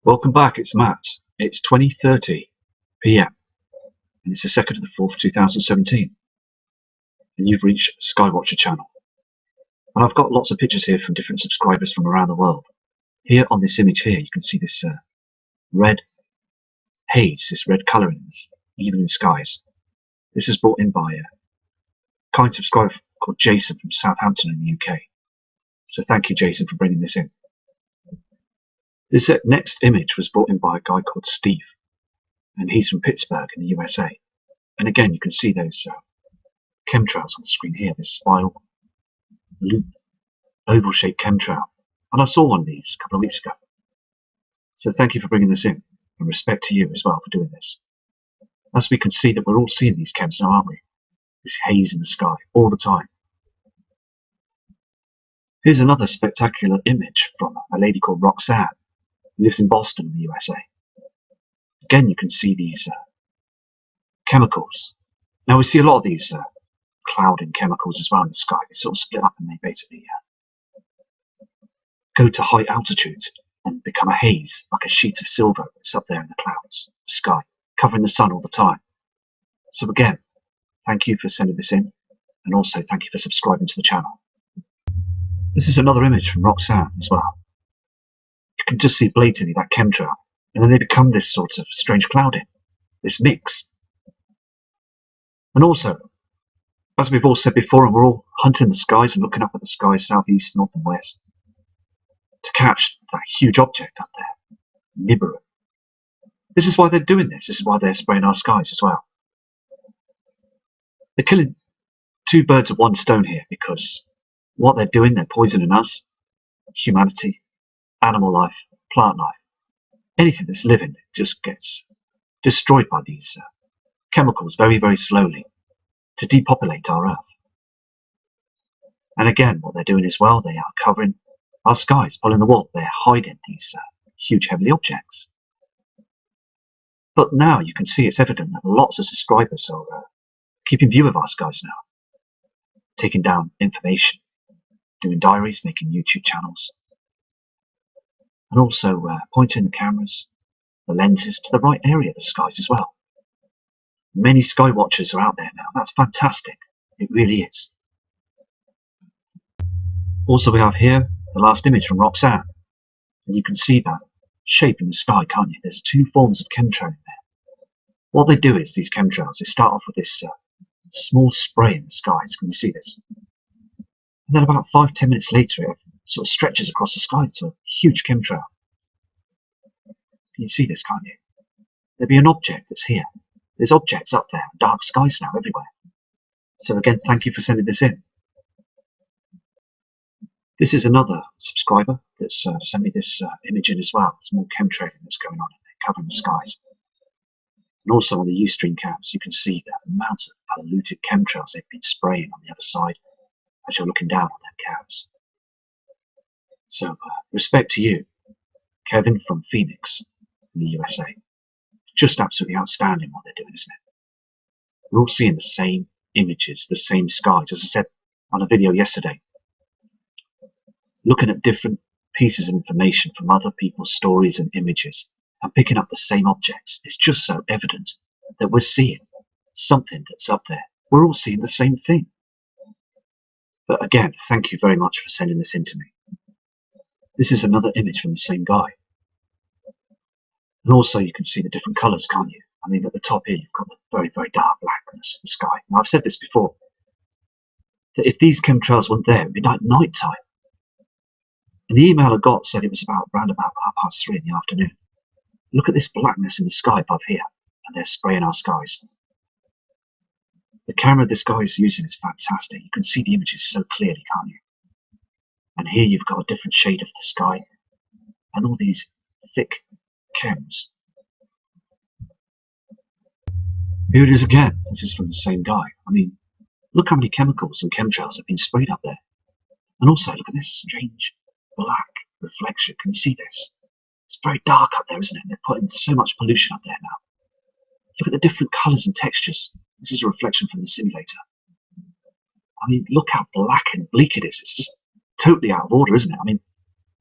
Welcome back, it's Matt. It's 20:30 PM and it's the 2nd of the 4th, 2017. And you've reached Skywatcher channel. And I've got lots of pictures here from different subscribers from around the world. Here on this image here, you can see this red haze, this red colour in this evening skies. This is brought in by a kind subscriber called Jason from Southampton in the UK. So thank you, Jason, for bringing this in. This next image was brought in by a guy called Steve, and he's from Pittsburgh in the USA. And again, you can see those chemtrails on the screen here, this spiral, loop, oval-shaped chemtrail. And I saw one of these a couple of weeks ago. So thank you for bringing this in, and respect to you as well for doing this. As we can see that we're all seeing these chems now, aren't we? This haze in the sky all the time. Here's another spectacular image from a lady called Roxanne, who lives in Boston in the USA. Again, you can see these chemicals. Now we see a lot of these clouding chemicals as well in the sky. They sort of split up and they basically go to high altitudes and become a haze, like a sheet of silver that's up there in the clouds, the sky, covering the sun all the time. So again, thank you for sending this in, and also thank you for subscribing to the channel. This is another image from Roxanne as well. You can just see blatantly that chemtrail, and then they become this sort of strange clouding, this mix. And also, as we've all said before, and we're all hunting the skies and looking up at the skies, southeast, north and west, to catch that huge object up there, Nibiru. This is why they're doing this. This is why they're spraying our skies as well. They're killing two birds with one stone here, because what they're doing, they're poisoning us, humanity, animal life, plant life. Anything that's living just gets destroyed by these chemicals very, very slowly to depopulate our Earth. And again, what they're doing as well, they are covering our skies, pulling the wool. They're hiding these huge heavenly objects. But now you can see it's evident that lots of subscribers are keeping view of our skies now, taking down information, doing diaries, making YouTube channels, and also pointing the cameras, the lenses to the right area of the skies as well. Many sky watchers are out there now. That's fantastic. It really is. Also, we have here the last image from Roxanne, and you can see that shape in the sky, can't you? There's two forms of chemtrail in there. What they do is, these chemtrails, they start off with this small spray in the skies. Can you see this? And then about 5-10 minutes later, it sort of stretches across the sky to a huge chemtrail. Can you see this, can't you? There'll be an object that's here. There's objects up there, dark skies now everywhere. So again, thank you for sending this in. This is another subscriber that's sent me this image in as well. There's more chemtrailing that's going on in there, covering the skies. And also on the Ustream cams, you can see the amount of polluted chemtrails they've been spraying on the other side as you're looking down on their cams. So respect to you, Kevin from Phoenix in the USA. It's just absolutely outstanding what they're doing, isn't it? We're all seeing the same images, the same skies. As I said on a video yesterday, looking at different pieces of information from other people's stories and images and picking up the same objects, it's just so evident that we're seeing something that's up there. We're all seeing the same thing. But again, thank you very much for sending this in to me. This is another image from the same guy. And also you can see the different colours, can't you? I mean, at the top here, you've got the very, very dark blackness of the sky. Now, I've said this before, that if these chemtrails weren't there, it would be like night time. And the email I got said it was around about 3:30 in the afternoon. Look at this blackness in the sky above here, and they're spraying our skies. The camera this guy is using is fantastic. You can see the images so clearly, can't you? And here you've got a different shade of the sky, and all these thick chems. Here it is again. This is from the same guy. I mean, look how many chemicals and chemtrails have been sprayed up there. And also, look at this strange black reflection. Can you see this? It's very dark up there, isn't it? They're putting so much pollution up there now. Look at the different colours and textures. This is a reflection from the simulator. I mean, look how black and bleak it is. It's just totally out of order, isn't it? I mean,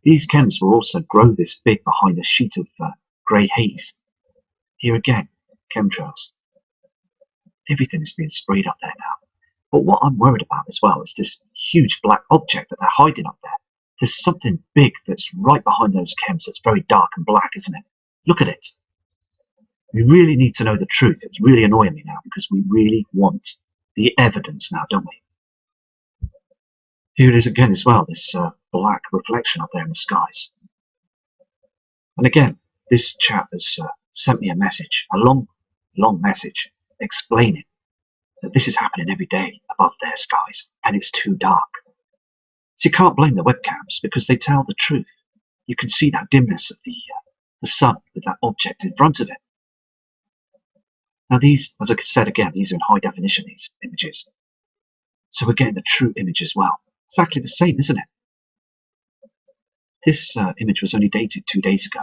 These chems will also grow this big behind a sheet of grey haze. Here again, chemtrails. Everything is being sprayed up there now. But what I'm worried about as well is this huge black object that they're hiding up there. There's something big that's right behind those chems that's very dark and black, isn't it? Look at it. We really need to know the truth. It's really annoying me now because we really want the evidence now, don't we? Here it is again as well, this black reflection up there in the skies. And again, this chap has sent me a message, a long message, explaining that this is happening every day above their skies, and it's too dark. So you can't blame the webcams because they tell the truth. You can see that dimness of the sun with that object in front of it. Now these, as I said again, these are in high definition, these images. So we're getting the true image as well. Exactly the same, isn't it? This image was only dated 2 days ago.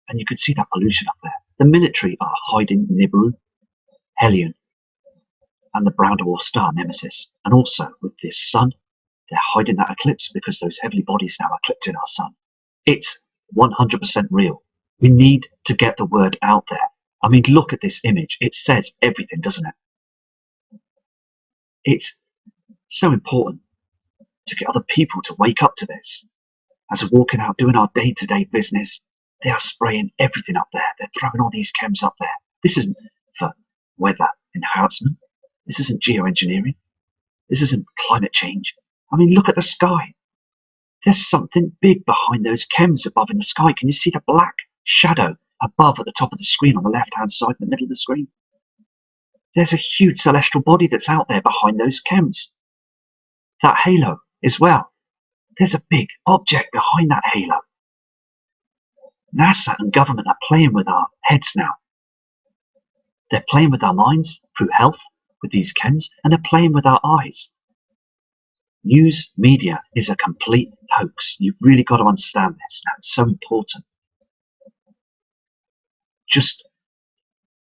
And you can see that pollution up there. The military are hiding Nibiru, Helion, and the brown dwarf star Nemesis. And also with this sun, they're hiding that eclipse because those heavenly bodies now are eclipsing our sun. It's 100% real. We need to get the word out there. I mean, look at this image. It says everything, doesn't it? It's so important to get other people to wake up to this. As we're walking out doing our day-to-day business, they are spraying everything up there. They're throwing all these chems up there. This isn't for weather enhancement. This isn't geoengineering. This isn't climate change. I mean, look at the sky. There's something big behind those chems above in the sky. Can you see the black shadow above at the top of the screen on the left-hand side in the middle of the screen? There's a huge celestial body that's out there behind those chems. That halo as well. There's a big object behind that halo. NASA and government are playing with our heads now. They're playing with our minds through health with these chems, and they're playing with our eyes. News media is a complete hoax. You've really got to understand this now. It's so important.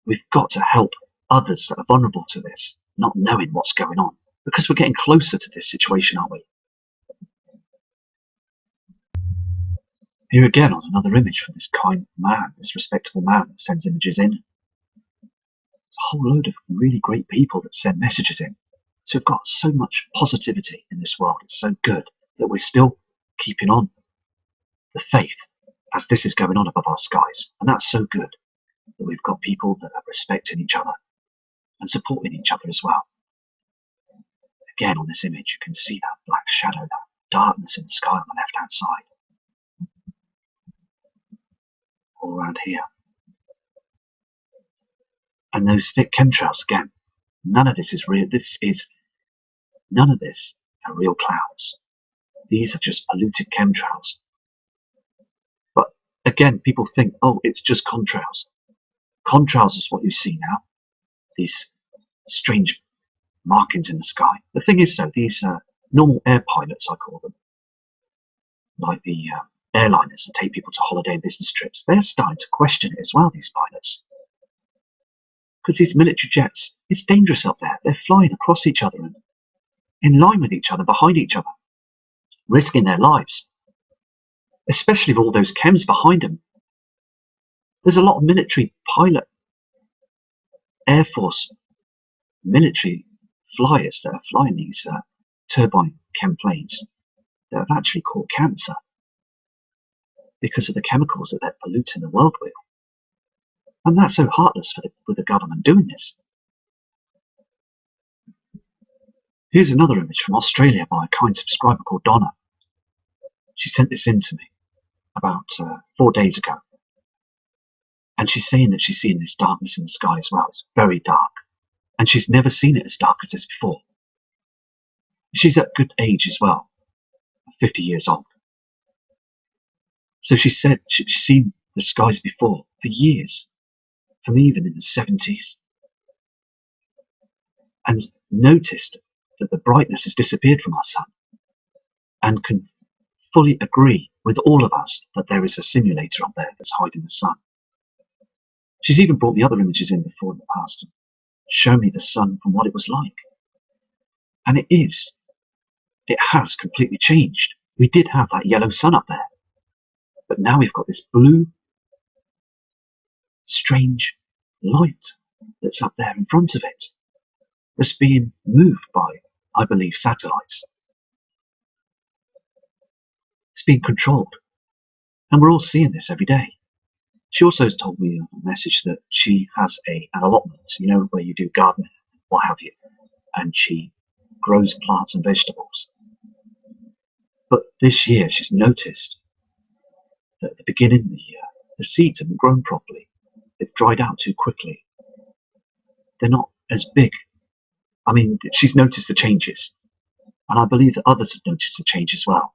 We've got to help others that are vulnerable to this, not knowing what's going on, because we're getting closer to this situation, aren't we? Here again on another image from this kind man, this respectable man that sends images in. There's a whole load of really great people that send messages in. So we've got so much positivity in this world. It's so good that we're still keeping on the faith as this is going on above our skies. And that's so good that we've got people that are respecting each other and supporting each other as well. Again, on this image, you can see that black shadow, that darkness in the sky on the left-hand side. All around here. And those thick chemtrails again. None of this is real. None of this are real clouds. These are just polluted chemtrails. But again, people think, oh, it's just contrails. Contrails is what you see now. These strange markings in the sky. The thing is, though, these normal air pilots, I call them, like the airliners that take people to holiday and business trips, they're starting to question it as well, these pilots. Because these military jets, it's dangerous up there. They're flying across each other and in line with each other, behind each other, risking their lives. Especially with all those chems behind them. There's a lot of military pilot, Air Force, military flyers that are flying these turbine chem planes that have actually caught cancer because of the chemicals that they're polluting the world with. And that's so heartless with the government doing this. Here's another image from Australia by a kind subscriber called Donna. She sent this in to me about 4 days ago. And she's saying that she's seeing this darkness in the sky as well. It's very dark. And she's never seen it as dark as this before. She's at good age as well, 50 years old. So she said she'd seen the skies before for years, from even in the 70s. And noticed that the brightness has disappeared from our sun, and can fully agree with all of us that there is a simulator up there that's hiding the sun. She's even brought me other images in before in the past and shown me the sun from what it was like. And it has completely changed. We did have that yellow sun up there. But now we've got this blue, strange light that's up there in front of it, that's being moved by, I believe, satellites. It's being controlled. And we're all seeing this every day. She also told me a message that she has an allotment, where you do gardening, what have you, and she grows plants and vegetables. But this year she's noticed that at the beginning of the year, the seeds haven't grown properly. They've dried out too quickly. They're not as big. I mean, she's noticed the changes, and I believe that others have noticed the change as well.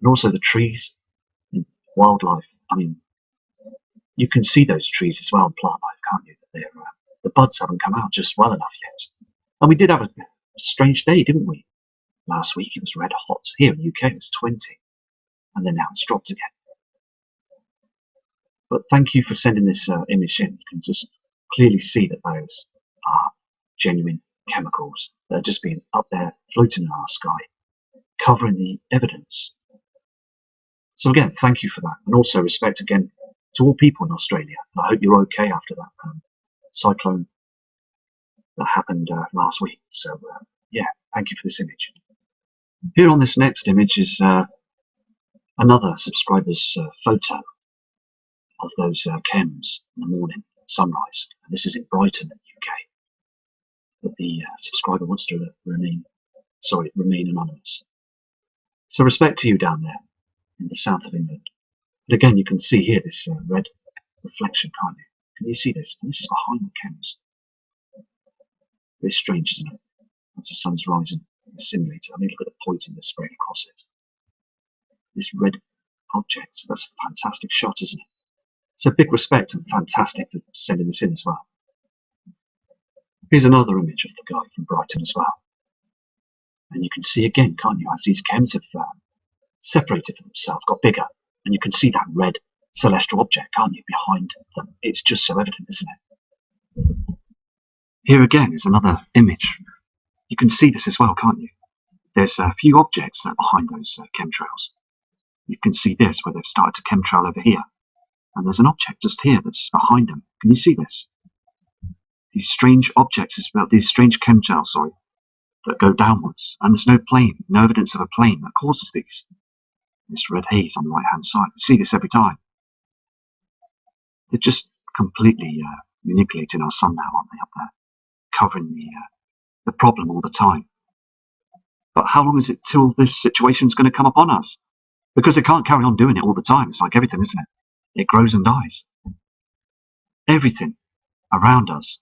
And also the trees and wildlife. I mean, you can see those trees as well in plant life, can't you? That the buds haven't come out just well enough yet. And we did have a strange day, didn't we? Last week it was red hot. Here in the UK it was 20. And then now it's dropped again. But thank you for sending this image in. You can just clearly see that those are genuine chemicals that are just being up there floating in our sky, covering the evidence. So again, thank you for that. And also respect again to all people in Australia. And I hope you're okay after that cyclone that happened last week. So yeah, thank you for this image. Here on this next image is another subscriber's photo of those chems in the morning sunrise. And this is in Brighton, in the UK. But the subscriber wants to remain anonymous. So respect to you down there in the south of England. But again, you can see here this red reflection, can't you? Can you see this? And this is behind the chems. Very strange, isn't it? As the sun's rising in the simulator. I mean, look at the poison that's spraying across it. This red object. That's a fantastic shot, isn't it? So big respect and fantastic for sending this in as well. Here's another image of the guy from Brighton as well. And you can see again, can't you, as these chems have separated themselves, got bigger. And you can see that red celestial object, can't you, behind them. It's just so evident, isn't it? Here again is another image. You can see this as well, can't you? There's a few objects that are behind those chemtrails. You can see this, where they've started to chemtrail over here. And there's an object just here that's behind them. Can you see this? These strange objects, these strange chemtrails, that go downwards. And there's no plane, no evidence of a plane that causes these. This red haze on the right-hand side. We see this every time. They're just completely manipulating our sun now, aren't they, up there? Covering the problem all the time. But how long is it till this situation's going to come upon us? Because they can't carry on doing it all the time. It's like everything, isn't it? It grows and dies. Everything around us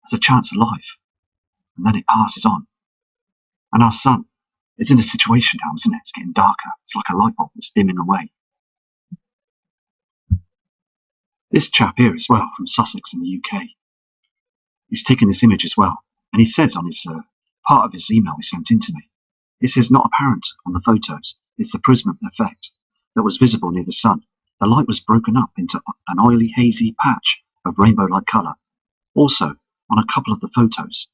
has a chance of life. And then it passes on. And our sun is in a situation now, isn't it? It's getting darker. It's like a light bulb that's dimming away. This chap here as well, from Sussex in the UK, he's taken this image as well. And he says on his part of his email he sent in to me, it says, not apparent on the photos, it's the prism effect that was visible near the sun. The light was broken up into an oily, hazy patch of rainbow-like colour. Also, on a couple of the photos,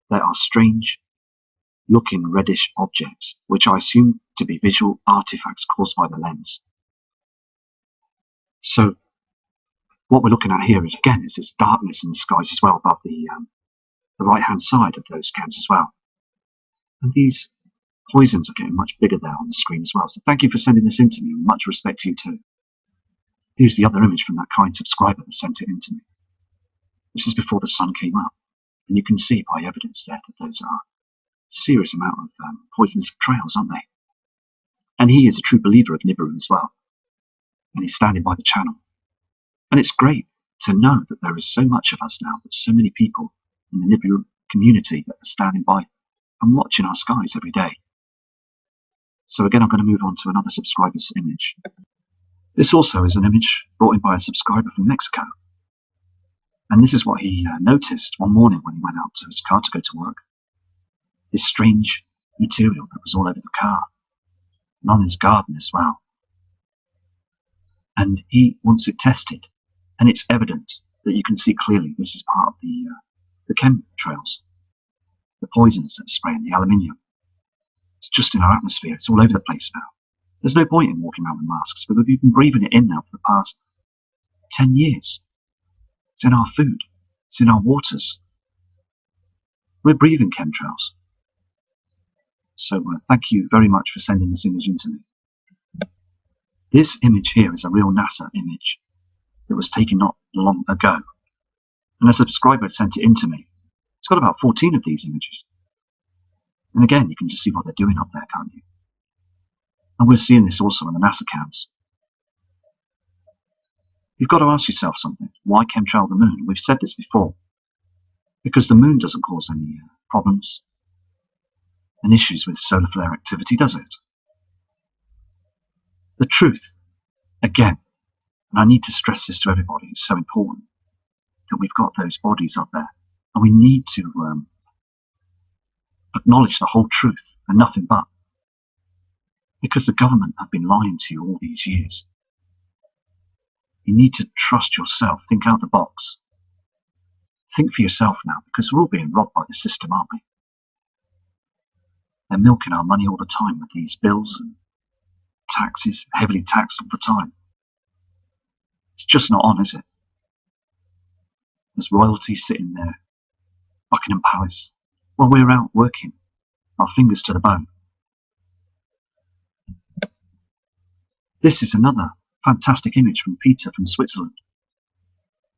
there are strange looking reddish objects, which I assume to be visual artifacts caused by the lens. So, what we're looking at here is, again, is this darkness in the skies as well above the right-hand side of those chems as well. And these poisons are getting much bigger there on the screen as well. So thank you for sending this in to me, and much respect to you too. Here's the other image from that kind subscriber that sent it in to me. This is before the sun came up. And you can see by evidence there that those are a serious amount of poisonous trails, aren't they? And he is a true believer of Nibiru as well. And he's standing by the channel. And it's great to know that there is so much of us now, there's so many people in the Nibiru community that are standing by and watching our skies every day. So again, I'm going to move on to another subscriber's image. This also is an image brought in by a subscriber from Mexico. And this is what he noticed one morning when he went out to his car to go to work. This strange material that was all over the car, and on his garden as well. And he wants it tested, and it's evident that you can see clearly this is part of the chemtrails, the poisons that are spraying, the aluminium. It's just in our atmosphere, it's all over the place now. There's no point in walking around with masks, but we've been breathing it in now for the past 10 years. It's in our food. It's in our waters. We're breathing chemtrails. So thank you very much for sending this image in to me. This image here is a real NASA image that was taken not long ago. And a subscriber sent it in to me. It's got about 14 of these images. And again, you can just see what they're doing up there, can't you? And we're seeing this also on the NASA cams. You've got to ask yourself something. Why chemtrail the moon? We've said this before. Because the moon doesn't cause any problems and issues with solar flare activity, does it? The truth, again, and I need to stress this to everybody, it's so important that we've got those bodies up there. And we need to acknowledge the whole truth and nothing but. Because the government have been lying to you all these years. You need to trust yourself. Think out the box. Think for yourself now, because we're all being robbed by the system, aren't we? They're milking our money all the time with these bills and taxes, heavily taxed all the time. It's just not on, is it? There's royalty sitting there, Buckingham Palace, while we're out working, our fingers to the bone. This is another fantastic image from Peter from Switzerland.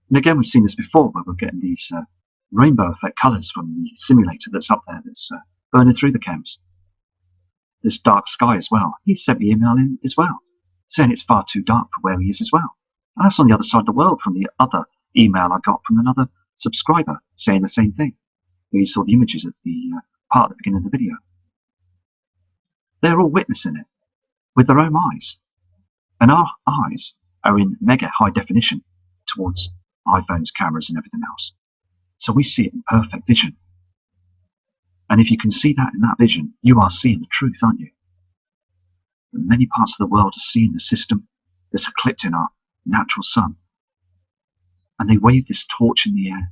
And again, we've seen this before, where we're getting these rainbow effect colours from the simulator that's up there that's burning through the cams. This dark sky as well. He sent me an email in as well, saying it's far too dark for where he is as well. And that's on the other side of the world from the other email I got from another subscriber saying the same thing. Where you saw the images at the part at the beginning of the video. They're all witnessing it with their own eyes. And our eyes are in mega high definition towards iPhones, cameras and everything else. So we see it in perfect vision. And if you can see that in that vision, you are seeing the truth, aren't you? And many parts of the world are seeing the system that's eclipsing our natural sun. And they wave this torch in the air,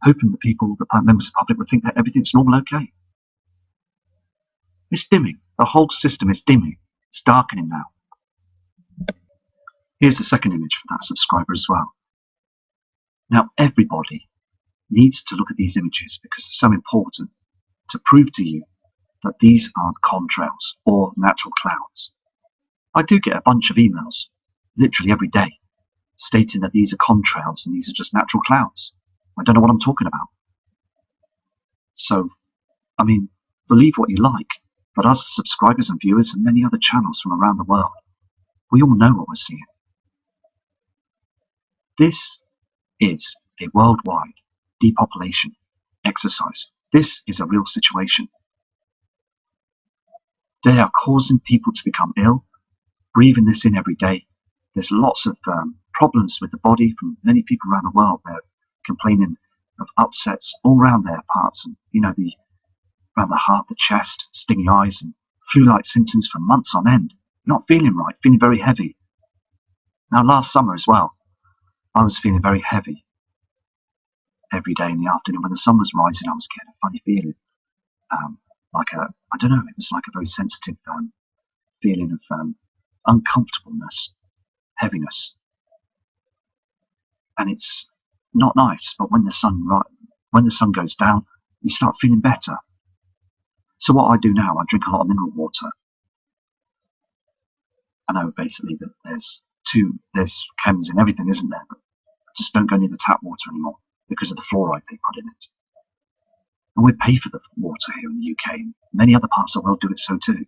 hoping the people, the members of the public, would think that everything's normal okay. It's dimming. The whole system is dimming. It's darkening now. Here's the second image for that subscriber as well. Now, everybody needs to look at these images because it's so important to prove to you that these aren't contrails or natural clouds. I do get a bunch of emails, literally every day, stating that these are contrails and these are just natural clouds. I don't know what I'm talking about. So, I mean, believe what you like, but us subscribers and viewers and many other channels from around the world, we all know what we're seeing. This is a worldwide depopulation exercise. This is a real situation. They are causing people to become ill, breathing this in every day. There's lots of problems with the body from many people around the world. They're complaining of upsets all around their parts, and around the heart, the chest, stinging eyes, and flu-like symptoms for months on end. Not feeling right, feeling very heavy. Now, last summer as well, I was feeling very heavy every day in the afternoon. When the sun was rising, I was getting a funny feeling, I don't know, it was like a very sensitive feeling of uncomfortableness, heaviness, and it's not nice. But when the sun goes down, you start feeling better. So what I do now, I drink a lot of mineral water. I know basically that there's chems in everything, isn't there? But I just don't go near the tap water anymore because of the fluoride they put in it. And we pay for the water here in the UK, and many other parts of the world do it so too.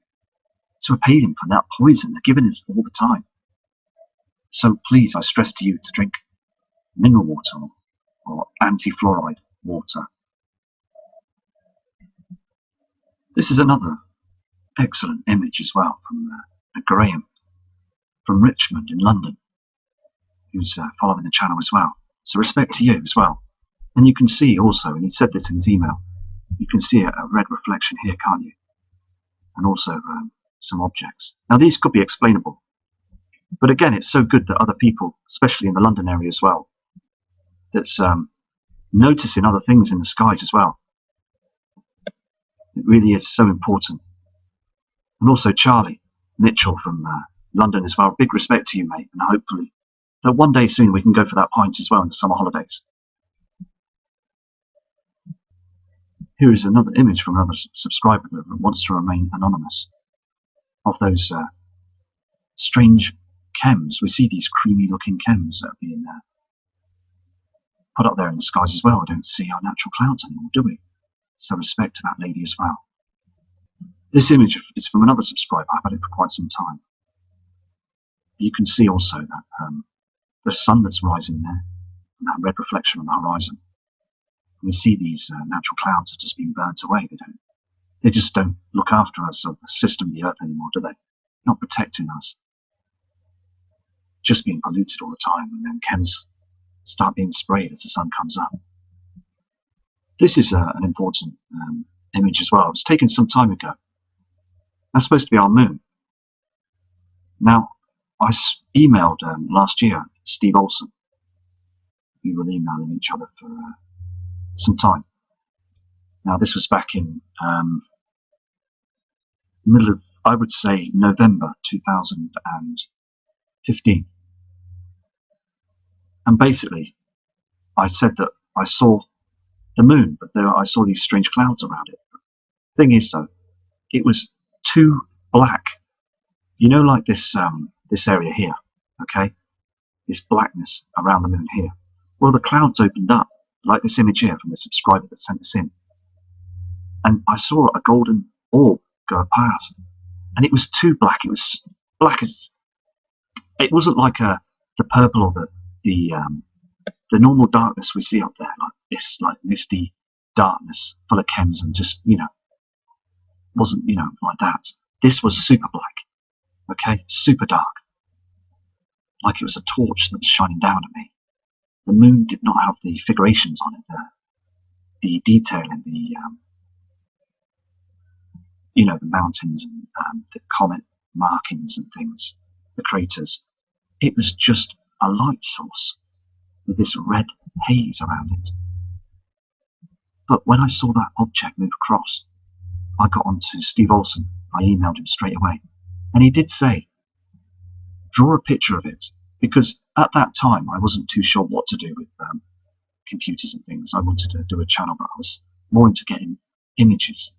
So we're paying for that poison. They're giving us all the time. So please, I stress to you to drink mineral water or anti-fluoride water. This is another excellent image as well from Graham from Richmond in London, who's following the channel as well. So respect to you as well. And you can see also, and he said this in his email, you can see a red reflection here, can't you? And also some objects. Now these could be explainable, but again, it's so good that other people, especially in the London area as well, that's noticing other things in the skies as well. It really is so important. And also Charlie, Mitchell from London as well. Big respect to you, mate, and hopefully that one day soon we can go for that pint as well in the summer holidays. Here is another image from another subscriber that wants to remain anonymous of those strange chems. We see these creamy looking chems that are being put up there in the skies as well. We don't see our natural clouds anymore, do we? So respect to that lady as well. This image is from another subscriber. I've had it for quite some time. You can see also that the sun that's rising there, and that red reflection on the horizon. We see these natural clouds are just being burnt away. They just don't look after us or the system of the earth anymore, do they? Not protecting us. Just being polluted all the time, and then chems start being sprayed as the sun comes up. This is an important image as well. It was taken some time ago. That's supposed to be our moon. Now, I emailed last year Steve Olsen. We were emailing each other for some time. Now, this was back in middle of, I would say, November 2015. And basically, I said that I saw the moon, but I saw these strange clouds around it. The thing is, though, it was too black. You know, like this this area here, okay? This blackness around the moon here. Well, the clouds opened up, like this image here from the subscriber that sent this in. And I saw a golden orb go past. And it was too black. It was black as... It wasn't like the purple or the normal darkness we see up there, like this, like misty darkness full of chems and just, wasn't, like that. This was super black, okay, super dark, like it was a torch that was shining down at me. The moon did not have the figurations on it, the detail in the, the mountains and the comet markings and things, the craters. It was just a light source with this red haze around it. But when I saw that object move across, I got onto Steve Olsen. I emailed him straight away. And he did say, draw a picture of it. Because at that time, I wasn't too sure what to do with computers and things. I wanted to do a channel, but I was more into getting images,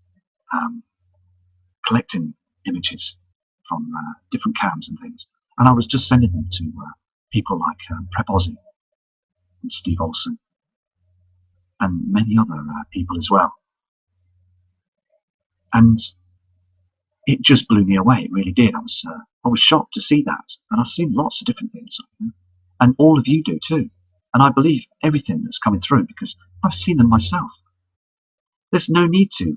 collecting images from different cams and things. And I was just sending them to people like Prep Aussie and Steve Olsen and many other people as well. And it just blew me away. It really did. I was shocked to see that. And I've seen lots of different things. And all of you do too. And I believe everything that's coming through because I've seen them myself. There's no need to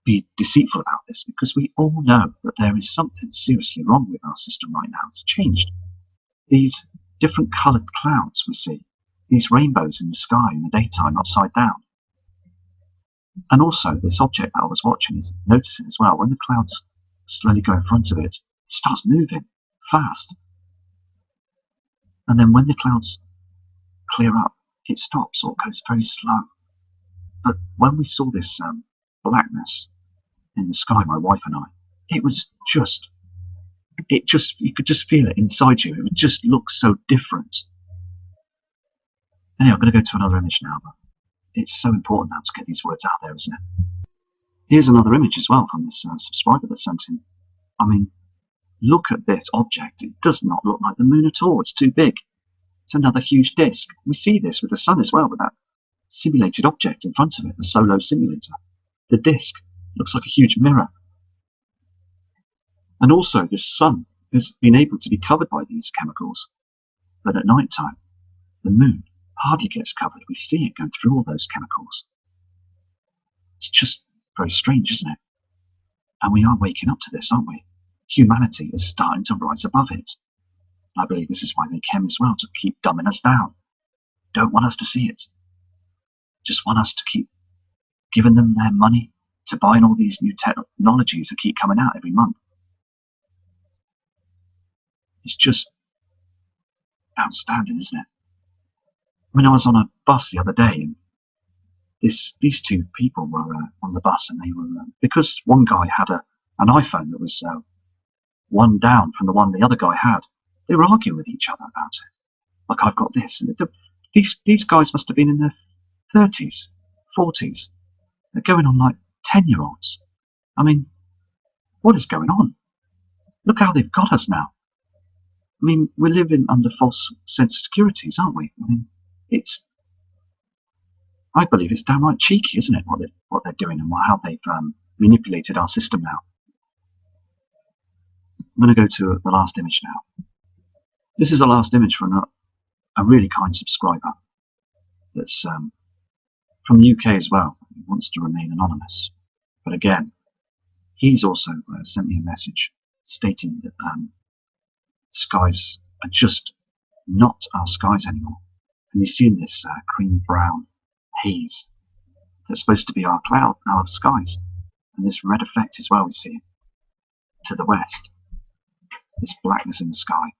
be deceitful about this because we all know that there is something seriously wrong with our system right now. It's changed. These different coloured clouds we see, these rainbows in the sky in the daytime upside down. And also this object that I was watching is noticing as well, when the clouds slowly go in front of it, it starts moving fast. And then when the clouds clear up, it stops or goes very slow. But when we saw this blackness in the sky, my wife and I, it was just, you could just feel it inside you. It would just look so different. Anyway, I'm going to go to another image now, but it's so important now to get these words out there, isn't it? Here's another image as well from this subscriber that sent in. I mean, look at this object. It does not look like the moon at all. It's too big. It's another huge disk. We see this with the sun as well, with that simulated object in front of it, the Solo simulator. The disk looks like a huge mirror. And also, the sun has been able to be covered by these chemicals, but at night time, the moon hardly gets covered. We see it going through all those chemicals. It's just very strange, isn't it? And we are waking up to this, aren't we? Humanity is starting to rise above it. I believe this is why they came as well, to keep dumbing us down. Don't want us to see it. Just want us to keep giving them their money to buying all these new technologies that keep coming out every month. It's just outstanding, isn't it? I mean, I was on a bus the other day, and these two people were on the bus, and they were because one guy had a an iPhone that was one down from the one the other guy had. They were arguing with each other about it. Like, I've got this. And these guys must have been in their 30s, 40s. They're going on like 10-year-olds. I mean, what is going on? Look how they've got us now. I mean, we're living under false sense of securities, aren't we? I mean, I believe it's downright cheeky, isn't it, what they're doing and how they've manipulated our system now. I'm going to go to the last image now. This is the last image from a really kind subscriber that's from the UK as well. He wants to remain anonymous. But again, he's also sent me a message stating that skies are just not our skies anymore. And you've seen this creamy brown haze that's supposed to be our skies. And this red effect as well we see to the west. This blackness in the sky.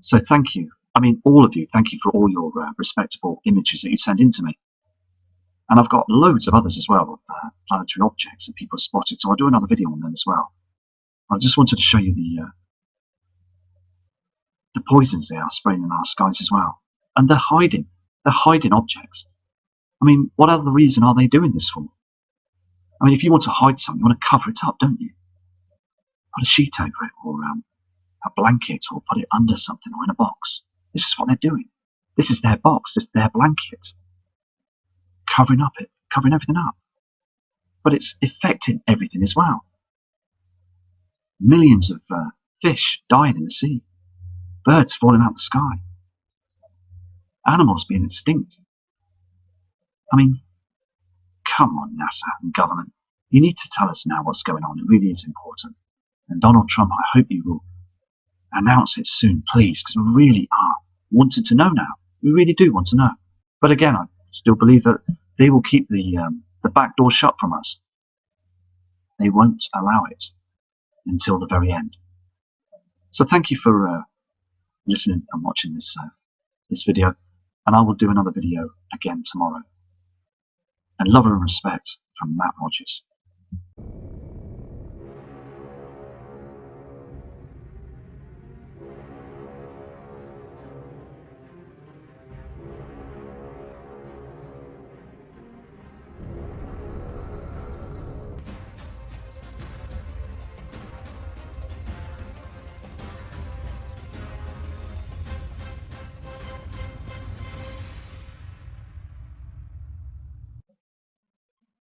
So thank you. I mean, all of you, thank you for all your respectable images that you send in to me. And I've got loads of others as well of planetary objects that people have spotted, so I'll do another video on them as well. I just wanted to show you the poisons they are spraying in our skies as well. And they're hiding objects. I mean, what other reason are they doing this for? I mean, if you want to hide something, you want to cover it up, don't you? Put a sheet over it, or a blanket, or put it under something, or in a box. This is what they're doing. This is their box, this is their blanket. Covering everything up. But it's affecting everything as well. Millions of fish dying in the sea. Birds falling out of the sky. Animals being extinct. I mean, come on, NASA and government. You need to tell us now what's going on. It really is important. And Donald Trump, I hope you will announce it soon, please, because we really are wanting to know now. We really do want to know. But again, I still believe that they will keep the back door shut from us. They won't allow it until the very end. So thank you for listening and watching this video, and I will do another video again tomorrow. And love and respect from Matt Rogers.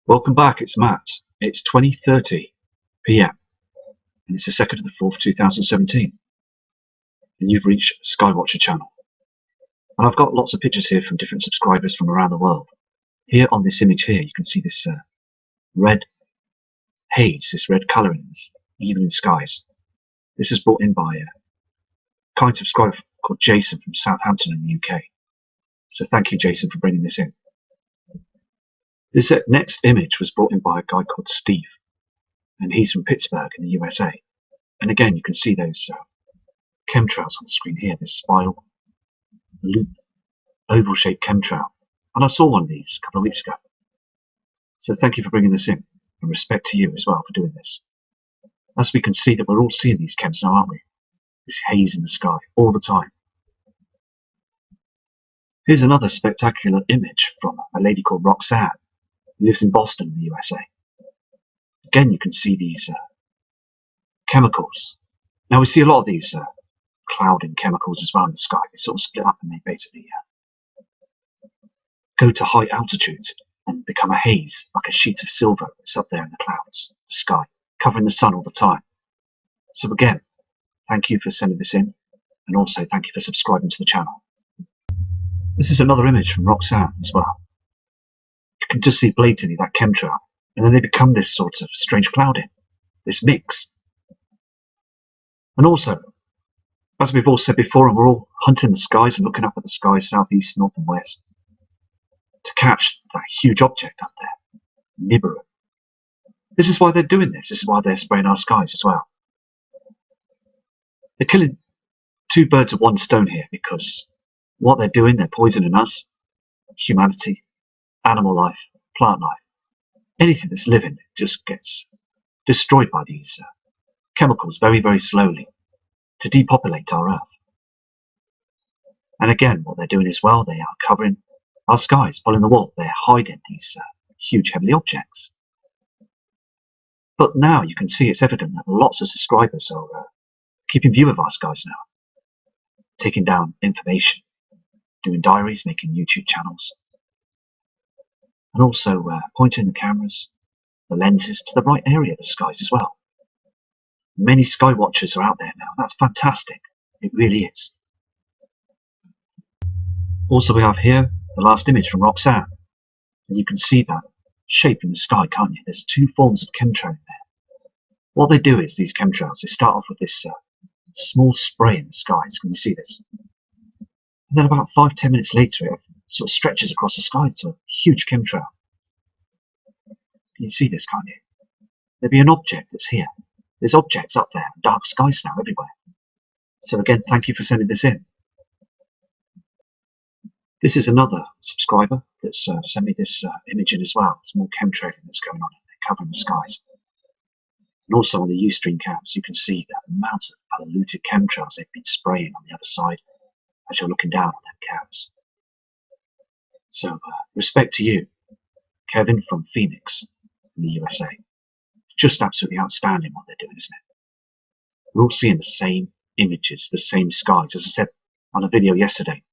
Welcome back, it's Matt. It's 20:30 PM, and it's the 2nd of the 4th, 2017. And you've reached Skywatcher channel. And I've got lots of pictures here from different subscribers from around the world. Here on this image here, you can see this red haze, this red colour in this evening skies. This is brought in by a kind subscriber called Jason from Southampton in the UK. So thank you, Jason, for bringing this in. This next image was brought in by a guy called Steve, and he's from Pittsburgh in the USA. And again, you can see those chemtrails on the screen here, this spiral, loop, oval-shaped chemtrail. And I saw one of these a couple of weeks ago. So thank you for bringing this in, and respect to you as well for doing this. As we can see that we're all seeing these chems now, aren't we? This haze in the sky all the time. Here's another spectacular image from a lady called Roxanne, who lives in Boston in the USA. Again, you can see these chemicals. Now we see a lot of these clouding chemicals as well in the sky. They sort of split up and they basically go to high altitudes and become a haze, like a sheet of silver that's up there in the clouds, the sky, covering the sun all the time. So again, thank you for sending this in, and also thank you for subscribing to the channel. This is another image from Roxanne as well. You can just see blatantly that chemtrail, and then they become this sort of strange clouding, this mix. And also, as we've all said before, and we're all hunting the skies and looking up at the skies, southeast, north and west, to catch that huge object up there, Nibiru. This is why they're doing this. This is why they're spraying our skies as well. They're killing two birds with one stone here, because what they're doing, they're poisoning us, humanity, animal life, plant life. Anything that's living just gets destroyed by these chemicals very, very slowly to depopulate our Earth. And again, what they're doing as well, they are covering our skies, pulling the wool. They're hiding these huge heavenly objects. But now you can see it's evident that lots of subscribers are keeping view of our skies now, taking down information, doing diaries, making YouTube channels, and also pointing the cameras, the lenses to the right area of the skies as well. Many sky watchers are out there now. That's fantastic. It really is. Also, we have here the last image from Roxanne, and you can see that shape in the sky, can't you? There's two forms of chemtrail in there. What they do is these chemtrails, they start off with this small spray in the skies. Can you see this? And then about 5-10 minutes later, it sort of stretches across the sky to a huge chemtrail. Can you see this, can't you? There'll be an object that's here. There's objects up there, dark skies now everywhere. So again, thank you for sending this in. This is another subscriber that's sent me this image in as well. There's more chemtrailing that's going on in there, covering the skies. And also on the Ustream cams, you can see the amount of polluted chemtrails they've been spraying on the other side as you're looking down on them cams. So respect to you, Kevin from Phoenix in the USA. It's just absolutely outstanding what they're doing, isn't it? We're all seeing the same images, the same skies. As I said on a video yesterday,